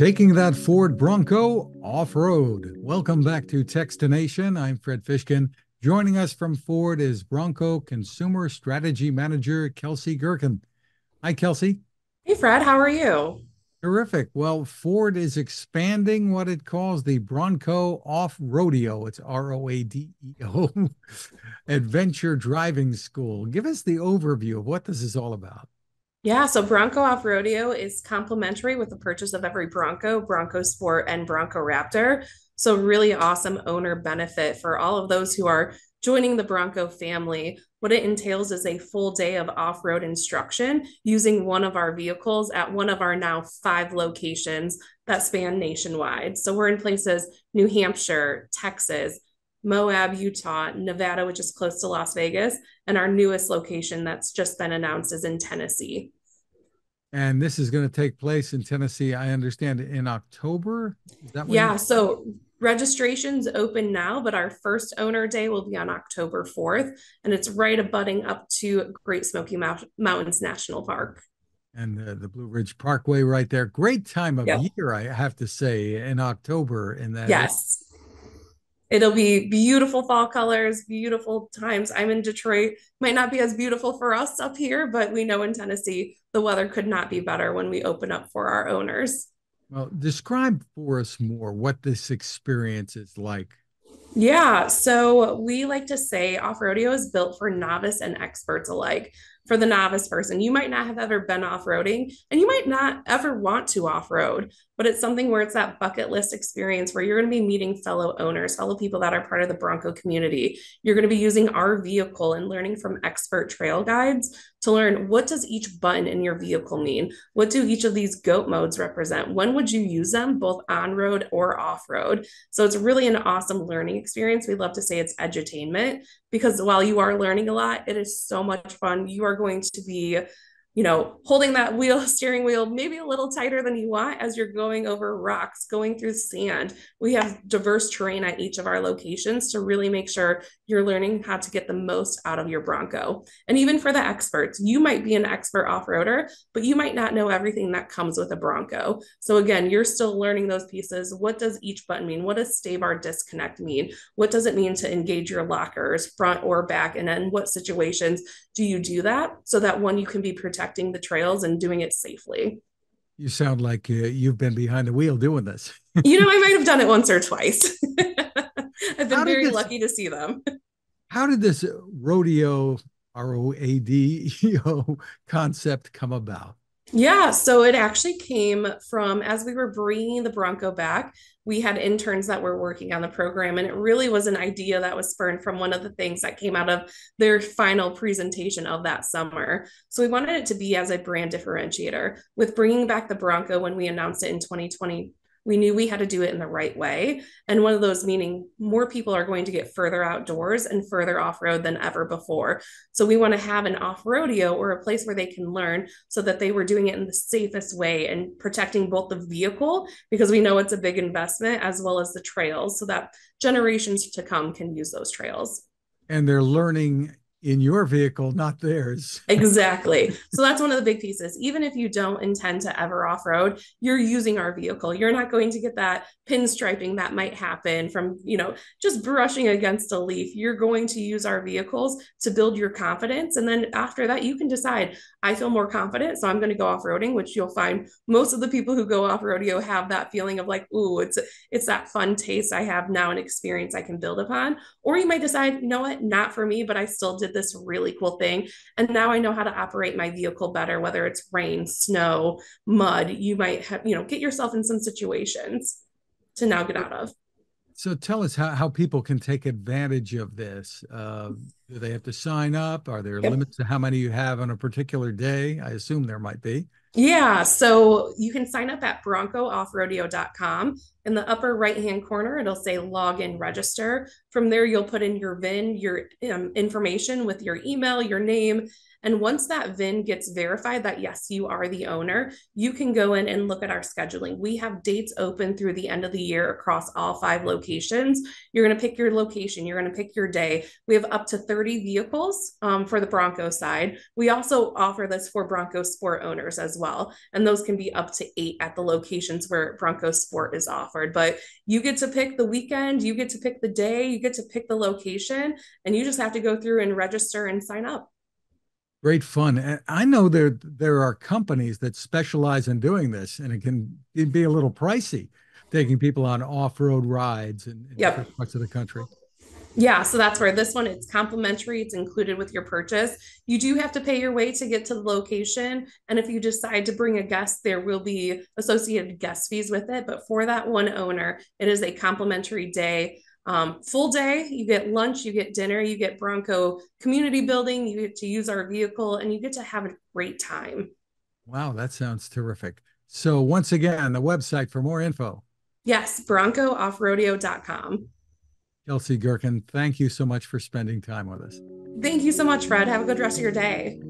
Taking that Ford Bronco off-road. Welcome back to Techstination. I'm Fred Fishkin. Joining us from Ford is Bronco Consumer Strategy Manager Kelsey Gerken. Hi, Kelsey. Hey Fred, how are you? Terrific. Well, Ford is expanding what it calls the Bronco Off Roadeo. It's ROADEO Adventure Driving School. Give us the overview of what this is all about. Yeah, so Bronco Off Roadeo is complimentary with the purchase of every Bronco, Bronco Sport, and Bronco Raptor. So, really awesome owner benefit for all of those who are joining the Bronco family. What it entails is a full day of off road instruction using one of our vehicles at one of our now 5 locations that span nationwide. So, we're in places New Hampshire, Texas, Moab, Utah, Nevada, which is close to Las Vegas, and our newest location that's just been announced is in Tennessee. And this is going to take place in Tennessee, I understand, in October. Is that when you? Yeah, so registration's open now, but our first owner day will be on October 4th, and it's right abutting up to Great Smoky Mountains National Park. And the Blue Ridge Parkway right there. Great time of Yep. year, I have to say, in October in that area. Yes. It'll be beautiful fall colors, beautiful times. I'm in Detroit. Might not be as beautiful for us up here, but we know in Tennessee the weather could not be better when we open up for our owners. Well, describe for us more what this experience is like. Yeah, so we like to say off rodeo is built for novice and experts alike. For the novice person, you might not have ever been off roading and you might not ever want to off road, but it's something where it's that bucket list experience where you're going to be meeting fellow owners, fellow people that are part of the Bronco community. You're going to be using our vehicle and learning from expert trail guides to learn what does each button in your vehicle mean? What do each of these goat modes represent? When would you use them, both on road or off road? So it's really an awesome learning experience. We love to say it's edutainment because while you are learning a lot, it is so much fun. You are going to be holding that wheel, steering wheel, maybe a little tighter than you want as you're going over rocks, going through sand. We have diverse terrain at each of our locations to really make sure you're learning how to get the most out of your Bronco. And even for the experts, you might be an expert off-roader, but you might not know everything that comes with a Bronco. So again, you're still learning those pieces. What does each button mean? What does stay bar disconnect mean? What does it mean to engage your lockers, front or back? And in what situations do you do that so that one, you can be protecting the trails and doing it safely? You sound like you've been behind the wheel doing this. I might have done it once or twice. I've How been did very this lucky to see them. how did this rodeo ROADEO concept come about? Yeah, so it actually came from as we were bringing the Bronco back, we had interns that were working on the program, and it really was an idea that was spurned from one of the things that came out of their final presentation of that summer. So we wanted it to be as a brand differentiator. With bringing back the Bronco when we announced it in 2020, we knew we had to do it in the right way. And one of those meaning more people are going to get further outdoors and further off road than ever before. So we want to have an off rodeo or a place where they can learn so that they were doing it in the safest way and protecting both the vehicle because we know it's a big investment as well as the trails so that generations to come can use those trails. And they're learning in your vehicle, not theirs. Exactly. So that's one of the big pieces. Even if you don't intend to ever off road, you're using our vehicle. You're not going to get that pinstriping that might happen from, just brushing against a leaf. You're going to use our vehicles to build your confidence. And then after that, you can decide, I feel more confident. So I'm going to go off roading, which you'll find most of the people who go off rodeo have that feeling of like, ooh, it's that fun taste I have now, an experience I can build upon. Or you might decide, you know what, not for me, but I still did this really cool thing. And now I know how to operate my vehicle better, whether it's rain, snow, mud. You might have, get yourself in some situations to now get out of. So tell us how people can take advantage of this. Do they have to sign up? Are there Yep. limits to how many you have on a particular day? I assume there might be. Yeah, so you can sign up at broncooffrodeo.com. In the upper right hand corner, it'll say log in register. From there, you'll put in your VIN, your information with your email, your name, And once that VIN gets verified that, yes, you are the owner, you can go in and look at our scheduling. We have dates open through the end of the year across all 5 locations. You're going to pick your location, you're going to pick your day. We have up to 30 vehicles for the Bronco side. We also offer this for Bronco Sport owners as well. And those can be up to 8 at the locations where Bronco Sport is offered. But you get to pick the weekend, you get to pick the day, you get to pick the location, and you just have to go through and register and sign up. Great fun. And I know there are companies that specialize in doing this, and it'd be a little pricey taking people on off-road rides in different Yep. parts of the country. Yeah, so that's where this one, it's complimentary, it's included with your purchase. You do have to pay your way to get to the location. And if you decide to bring a guest, there will be associated guest fees with it. But for that one owner, it is a complimentary day. Full day, you get lunch, you get dinner, you get Bronco community building, you get to use our vehicle, and you get to have a great time. Wow, that sounds terrific. So once again, the website for more info. Yes, broncooffroadeo.com. Kelsey Gerken, thank you so much for spending time with us. Thank you so much, Fred. Have a good rest of your day.